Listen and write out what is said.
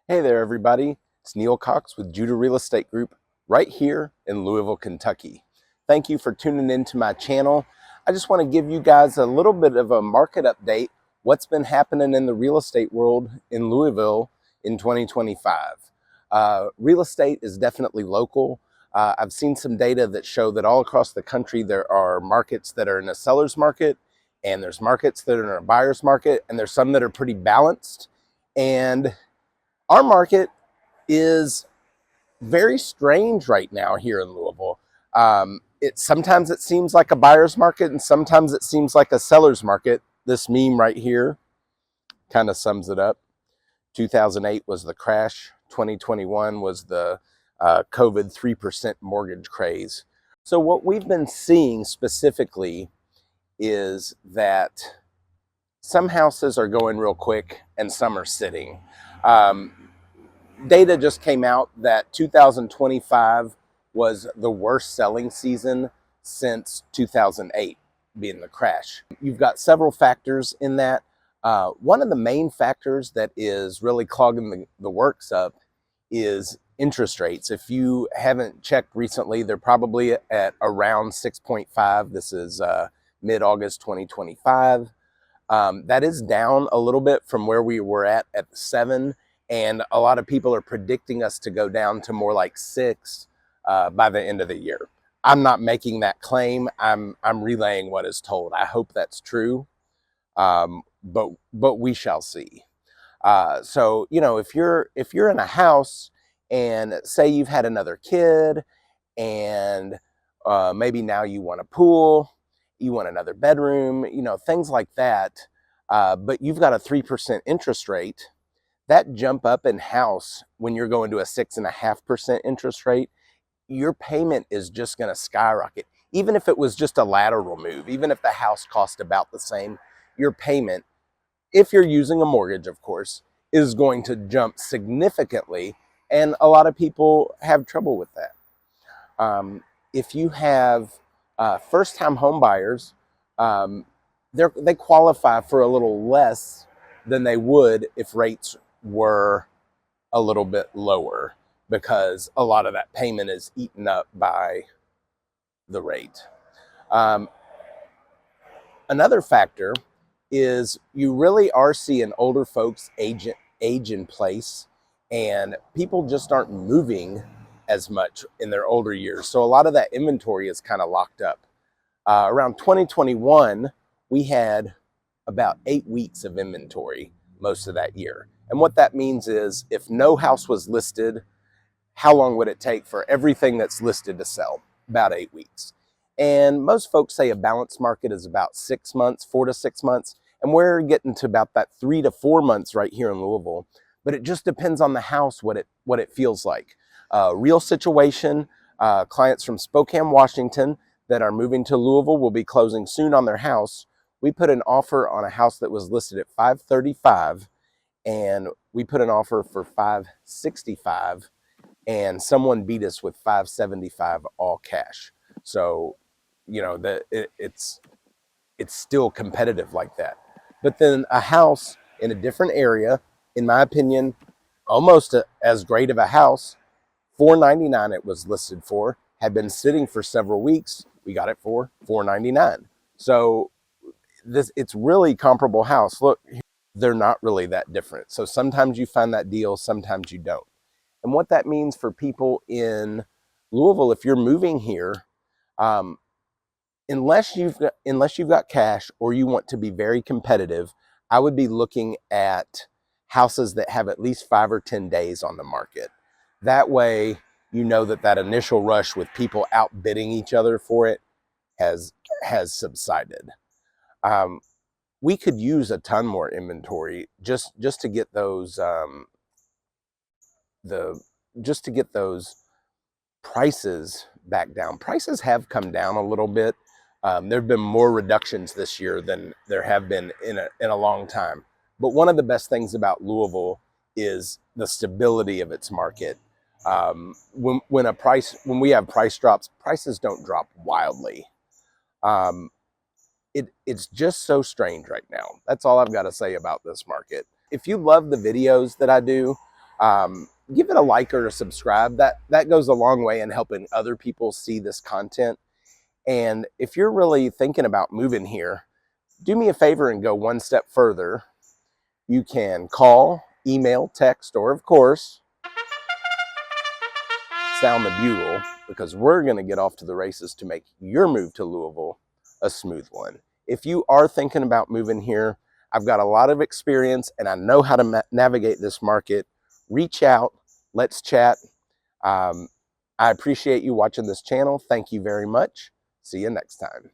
Hey there, everybody. It's Neal Cox with Judah Real Estate Group right here in Louisville, Kentucky. Thank you for tuning into my channel. I just want to give you guys a little bit of a market update, what's been happening in the real estate world in Louisville in 2025. Real estate is definitely local. I've seen some data that show that all across the country there are markets that are in a seller's market, and there's markets that are in a buyer's market, and there's some that are pretty balanced. And our market is very strange right now here in Louisville. Sometimes it seems like a buyer's market and sometimes it seems like a seller's market. This meme right here kind of sums it up. 2008 was the crash. 2021 was the COVID 3% mortgage craze. So what we've been seeing specifically is that some houses are going real quick and some are sitting. Data just came out that 2025 was the worst selling season since 2008, being the crash. You've got several factors in that. One of the main factors that is really clogging the works up is interest rates. If you haven't checked recently, they're probably at around 6.5. This is mid-August 2025. That is down a little bit from where we were at 7. And a lot of people are predicting us to go down to more like 6 by the end of the year. I'm not making that claim. I'm relaying what is told. I hope that's true, but we shall see. So if you're in a house and say you've had another kid, and maybe now you want a pool, you want another bedroom, things like that, but you've got a 3% interest rate. That jump up in house when you're going to a 6.5% interest rate, your payment is just going to skyrocket. Even if it was just a lateral move, even if the house cost about the same, your payment, if you're using a mortgage, of course, is going to jump significantly. And a lot of people have trouble with that. If you have first-time home buyers, they qualify for a little less than they would if rates were a little bit lower, because a lot of that payment is eaten up by the rate. Another factor is you really are seeing older folks age in place, and people just aren't moving as much in their older years. So a lot of that inventory is kind of locked up. Around 2021, we had about 8 weeks of inventory most of that year. And what that means is if no house was listed, how long would it take for everything that's listed to sell? About 8 weeks. And most folks say a balanced market is about 6 months, 4 to 6 months. And we're getting to about that 3 to 4 months right here in Louisville. But it just depends on the house, what it feels like. Real situation, clients from Spokane, Washington that are moving to Louisville will be closing soon on their house. We put an offer on a house that was listed at $535, and we put an offer for $565, and someone beat us with $575 all cash. So, it's still competitive like that. But then a house in a different area, in my opinion, almost as great of a house, $499 it was listed for, had been sitting for several weeks. We got it for $499. So it's really comparable house. Look, they're not really that different. So sometimes you find that deal, sometimes you don't. And what that means for people in Louisville, if you're moving here, unless you've got cash or you want to be very competitive, I would be looking at houses that have at least 5 or 10 days on the market. That way, you know that initial rush with people outbidding each other for it has subsided. We could use a ton more inventory just to get those prices back down. Prices have come down a little bit. There have been more reductions this year than there have been in a long time. But one of the best things about Louisville is the stability of its market. When we have price drops, prices don't drop wildly. It's just so strange right now. That's all I've got to say about this market. If you love the videos that I do, give it a like or a subscribe. That goes a long way in helping other people see this content. And if you're really thinking about moving here, do me a favor and go one step further. You can call, email, text, or of course, sound the bugle, because we're going to get off to the races to make your move to Louisville a smooth one. If you are thinking about moving here, I've got a lot of experience and I know how to navigate this market. Reach out, let's chat. I appreciate you watching this channel. Thank you very much. See you next time.